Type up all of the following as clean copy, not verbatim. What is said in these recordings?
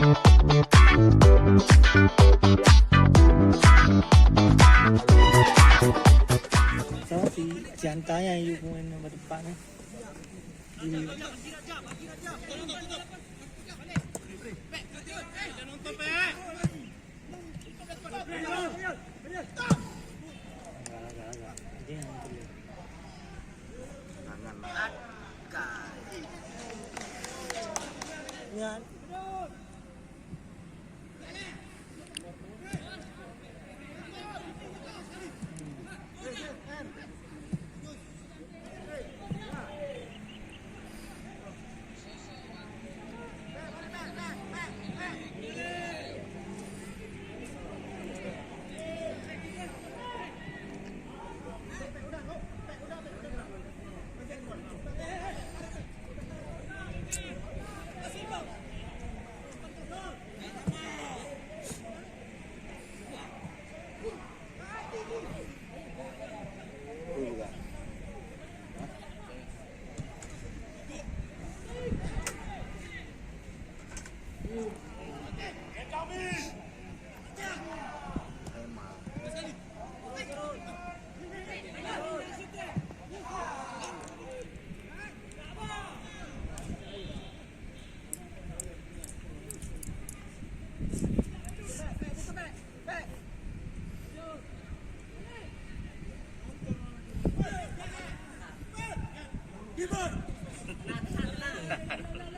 Si Antanya yung pemain nomor depan ini. Ingat.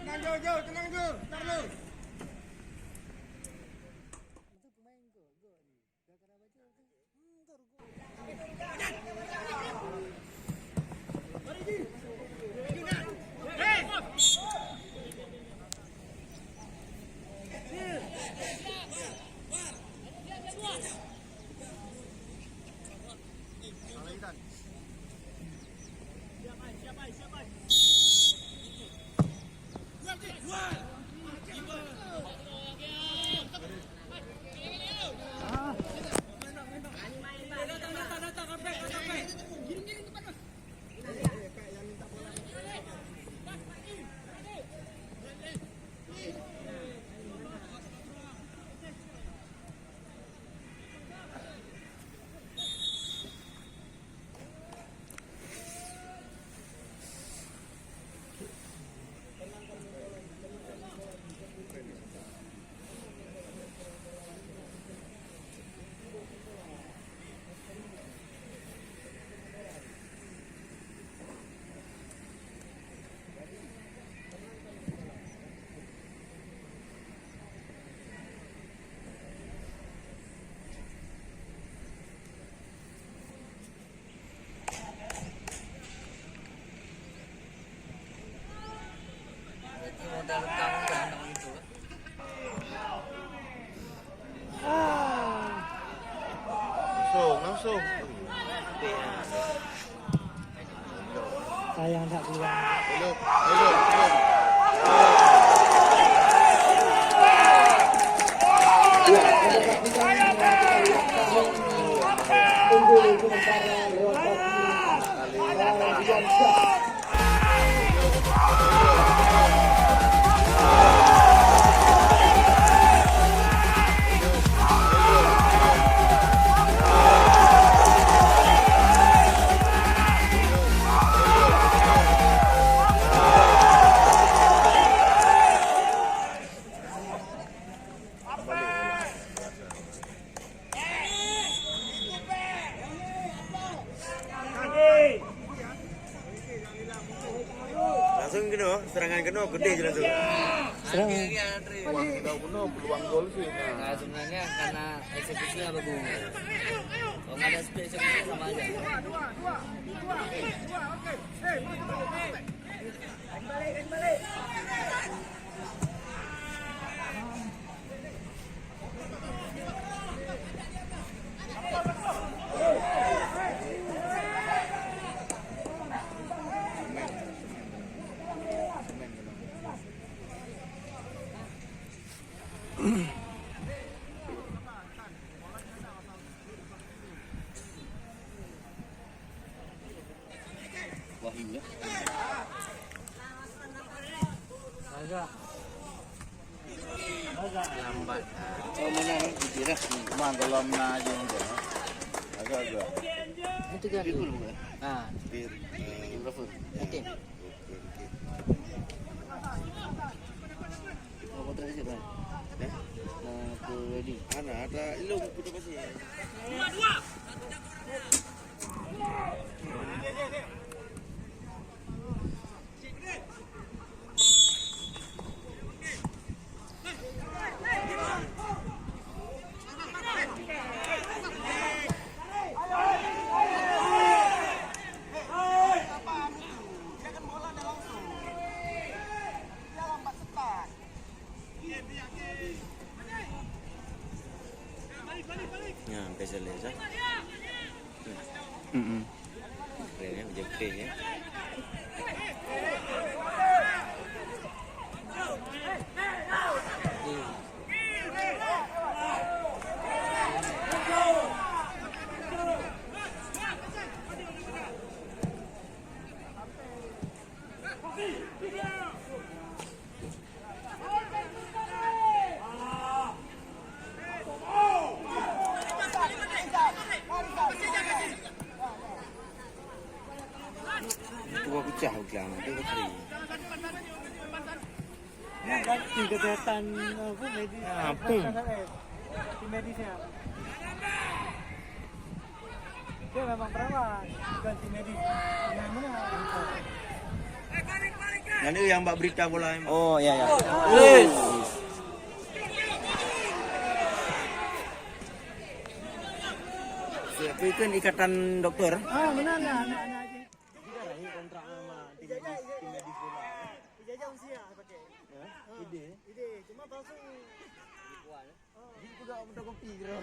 Tenang Jo, tenang lu. Langsung. Sayang tak keluar. Langsung kena, serangan kena gede je langsung. Serangan. Peluang gol sih. Nah, sebenarnya karena eksekusinya bagus. Kalau nggak ada speed eksekusi sama aja. Balik. Wahyu. Agak. lambat. Oh mana ni? Itu dah. Memang kalau menang aja enggak. Agak-agak. Itu kan. Pikul bukan? Ah, Bir. Berapa? okey. Oh, kontrak siap kan? Eh? Aku ready. Ada ilung punya pasti. Ya, sampai selesai. Keren ya, jepit ya. Tua pecah ulang, dia keri. Ganti kesihatan apa medis. Apa? Di medisnya. Dia memang perawat, ganti medis. Yang mana? Yang ni yang buat berita bola. Oh ya ya. Yes. Itu kan ikatan dokter. Ah, mana anak-anak aja. Kontrak sama tim medis bola. Ijazah usia pakai. Ide. Ide, cuma palsu. Ini juga fotokopi kira.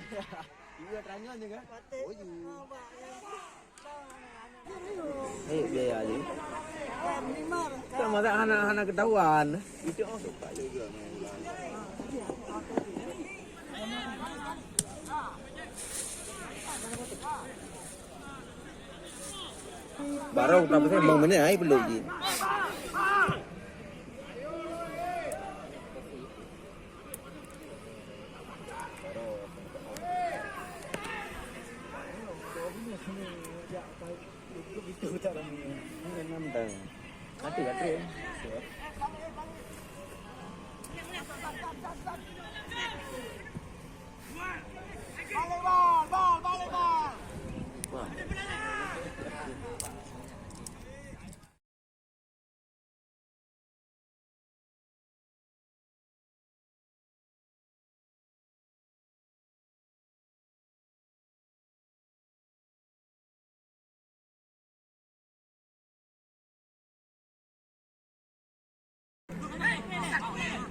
Iya tanya aja kan. Patek. Oh iya. Pak Biaya aja. Minimal. Kan masa anak-anak ketahuan. Itu suka juga main bola. Baru tapi saya bang mana ai belum je. Itu cara ni. Nantang. Nanti kata.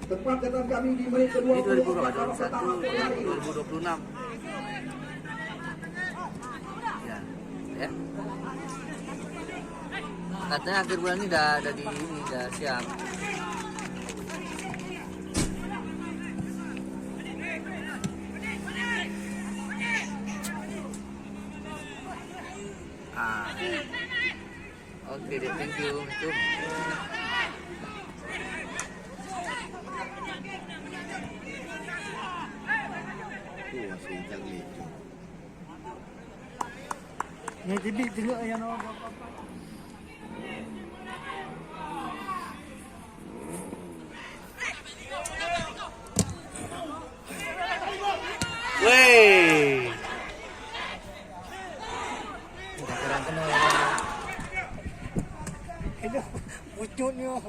Tepat datang kami di menit kedua. Ini 2021, 2026. Ya. Ya. Katanya akhir bulan ini dah ada di ini dah siap. Ah. Oke deh, thank you. Itu. Masih jangli. Ni jadi tengok yang apa. Wey. Udah kurang kenal. Itu pucut ni oh.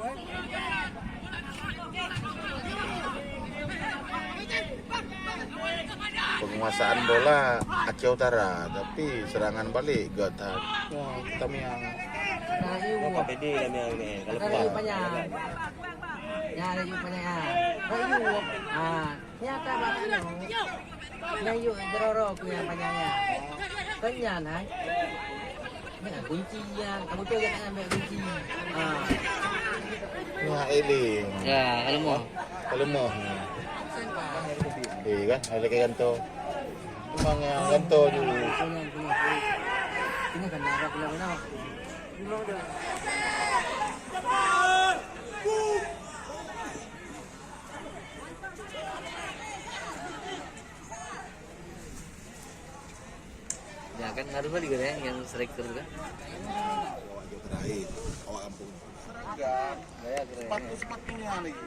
Penguasaan bola Aceh Utara, tapi serangan balik Gatan. Wah, kita yang Apa beda dalam ni? Kalau Ada yuk banyak. Ya ada yuk banyak. Ada yuk. Ah, nyata banyak. Ya yuk deroro punya banyaknya. Kenyan hai. Ni kunci yang kamu tu jangan ambil kunci. Ah. Wah, Eli. Ya, kalau mau. Kalau mau. Kan, ada kayak ganto. Memang yang ganto dulu. Ini kan nak pula mana? Belum ada. Ya kan ngaruh balik kan yang striker kan. Awak jauh terakhir. Awak kampung. Seragam. Gaya keren. Sepatu-sepatunya lagi.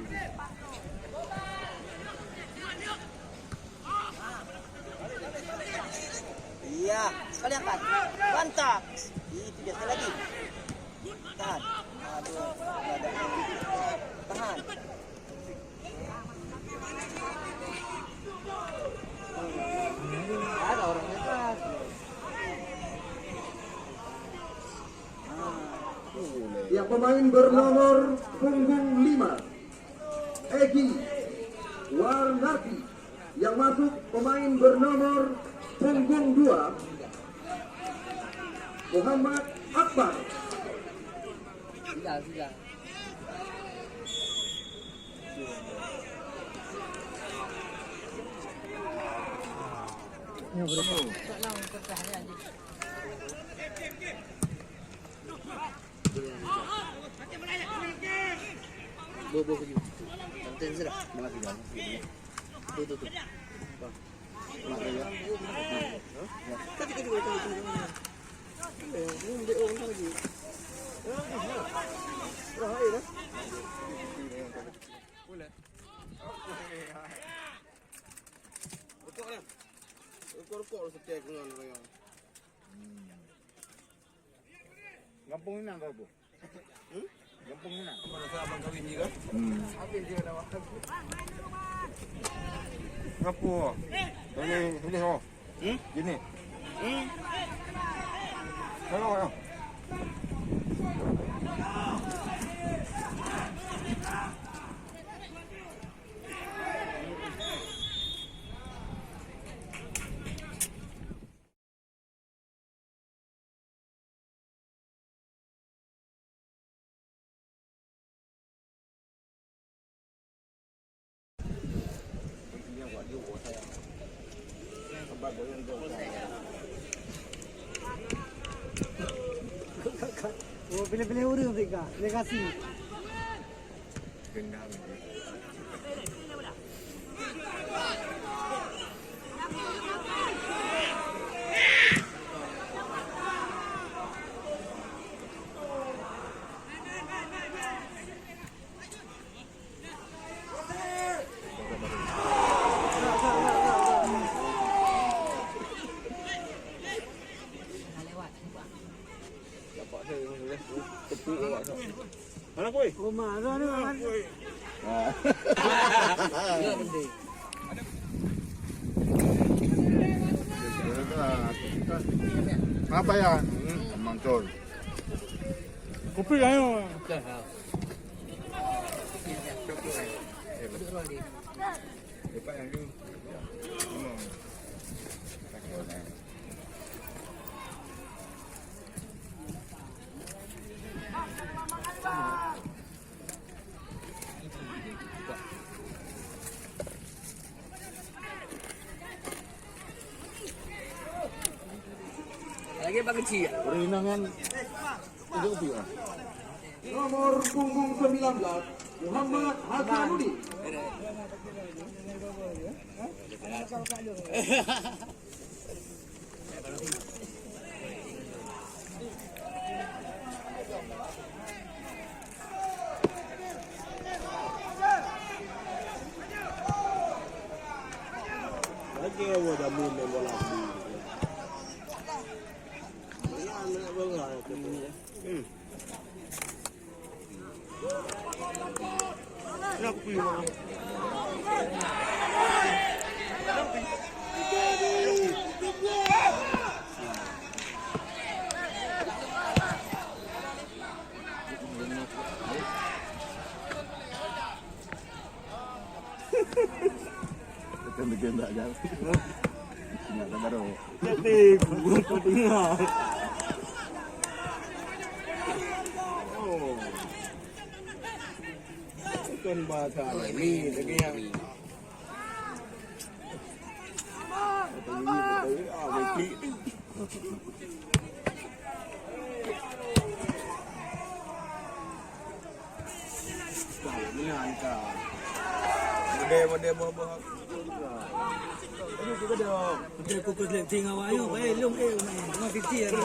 Iya, sekali angkat. Mantap. Itu dia sekali lagi. Tahan. Aduh, ada. Tahan. Ada orangnya atas. Yang pemain bernomor punggung 5 Egi Warnati. Yang masuk pemain bernomor punggung 2 Muhammad Akbar. Sudah. Bobo ke sini. Santai sudah. Makasih kan. Tuh. Makasih ya. Kampung ini apa bu? Kampung ini. Ngapo? Ini oh. Gini. Ayo. Oh, pilih-pilih orang mereka. Dia kasih. Gendang. Mana boy? Oh, mana ni? Enggak penting. Apa ya? Mancol. Kopi ayo. Depan yang tu. Lagi apa kecil? Perinangan itu dia. Nomor punggung 19 Muhammad Hasanudin. Lagi awak dah mula bola ni. Anak bola tu. Nak pergi mana? Ganda aja. Nyata baru. Jadi, aku dengar. Kan bahasa ini lagi yang Mode bawa. Kita kukus letting awak you. Long main 50 lah.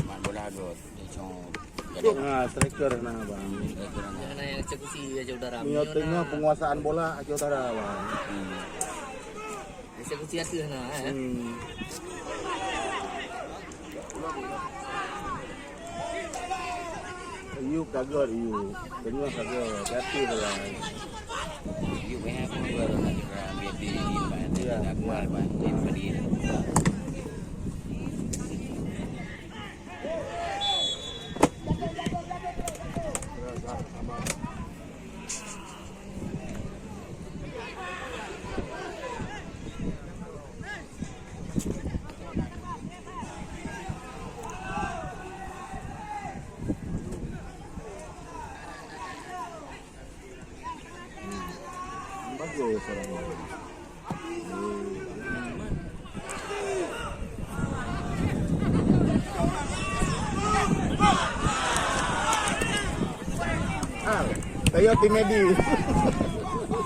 Main bola dulu. Striker nah bang. Karena yang eksekusi aja udah ramai. Tengah penguasaan bola Aceh Utara bang. Eksekusi aja nah. You kaget you. Tengah kaget. Hati lah. You banyak pun baru nak biar diri banyak tak kuat banyak berdiri. Bagus orang. Saya tim medis.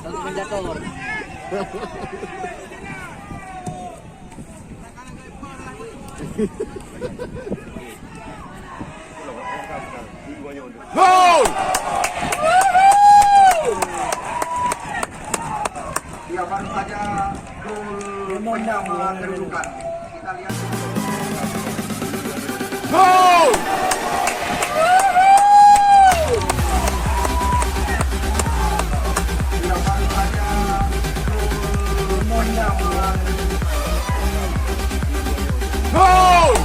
Satu menjatuh. Gol! Ya baru saja gol penyama kedudukan. Kita lihat. Gol! Ya baru saja gol penyama. Gol!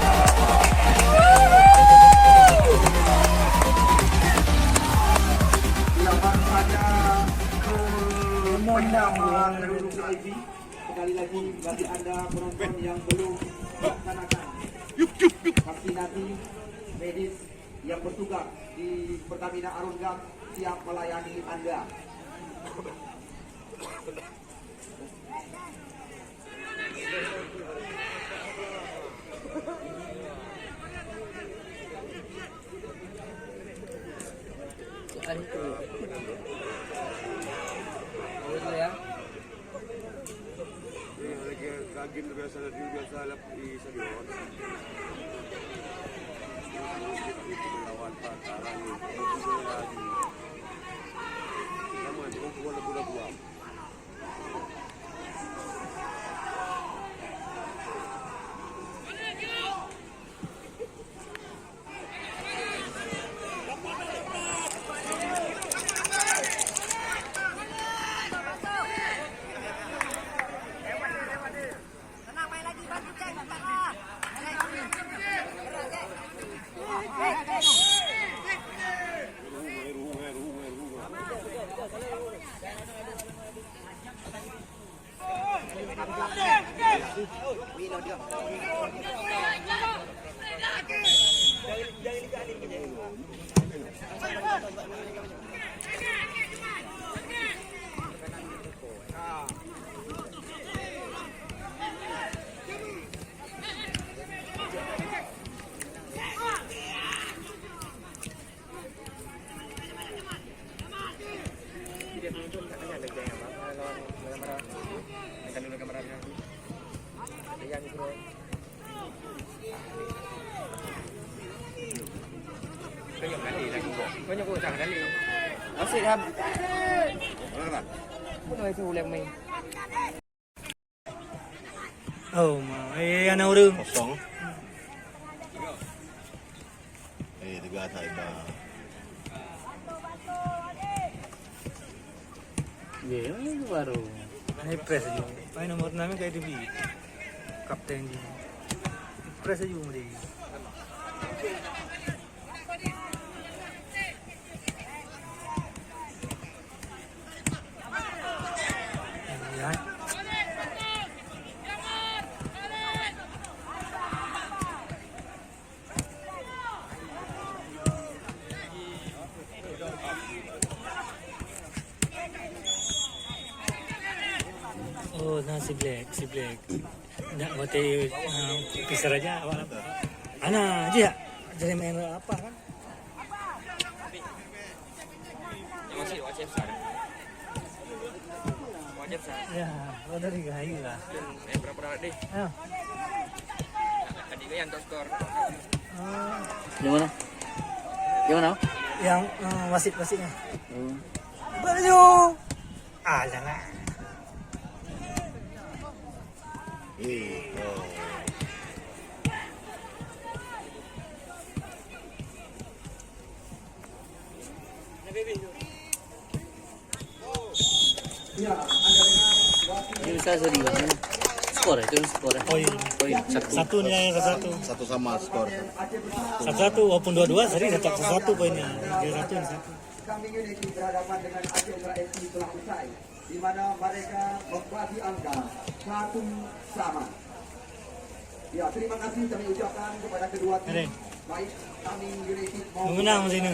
Ya baru saja gol penyama kedudukan. Sekali lagi bagi anda penonton yang belum melaksanakan vaksinasi medis yang bertugas di Pertamina Arun Gas siap melayani anda. Kan itu. Betul ya. Kagin biasa di stadion. Lawan Patara ni. Kamu ada bola buam. Masih kan? Pun ai tu lem main. Oh, anak orang. Kosong. Tiga saya. Ya, ini baru. Ini press aja. Main nomor 6 kayak di kapten je. Press aja mereka. Ya. Oh, nah si Black. Nak mati pisar aja awak apa? Ana aja. Jadi main apa kan? Masih wajib sah. Wajib sah. Ya, lo dari gayu lah. Berapa deh? Ah. Tadi yang top skor. Gimana? Yang wasit-wasitnya. Baju. Ah, jangan. Gitu. Ya, Anda dengar wasit Ini bisa sedih banget. Skor itu skor. Poin. Satu nih yang satu. Satu sama skor. Aceh Besar Satu walaupun dua-dua seri tetap satu poinnya. Dia satu yang satu. Kambing Unity berhadapan dengan Aceh Ultra FC telah usai, di mana mereka membagi angka 1-1. Ya, terima kasih kami ucapkan kepada kedua tim. Ada. Baik Kambing United maupun Menang sini.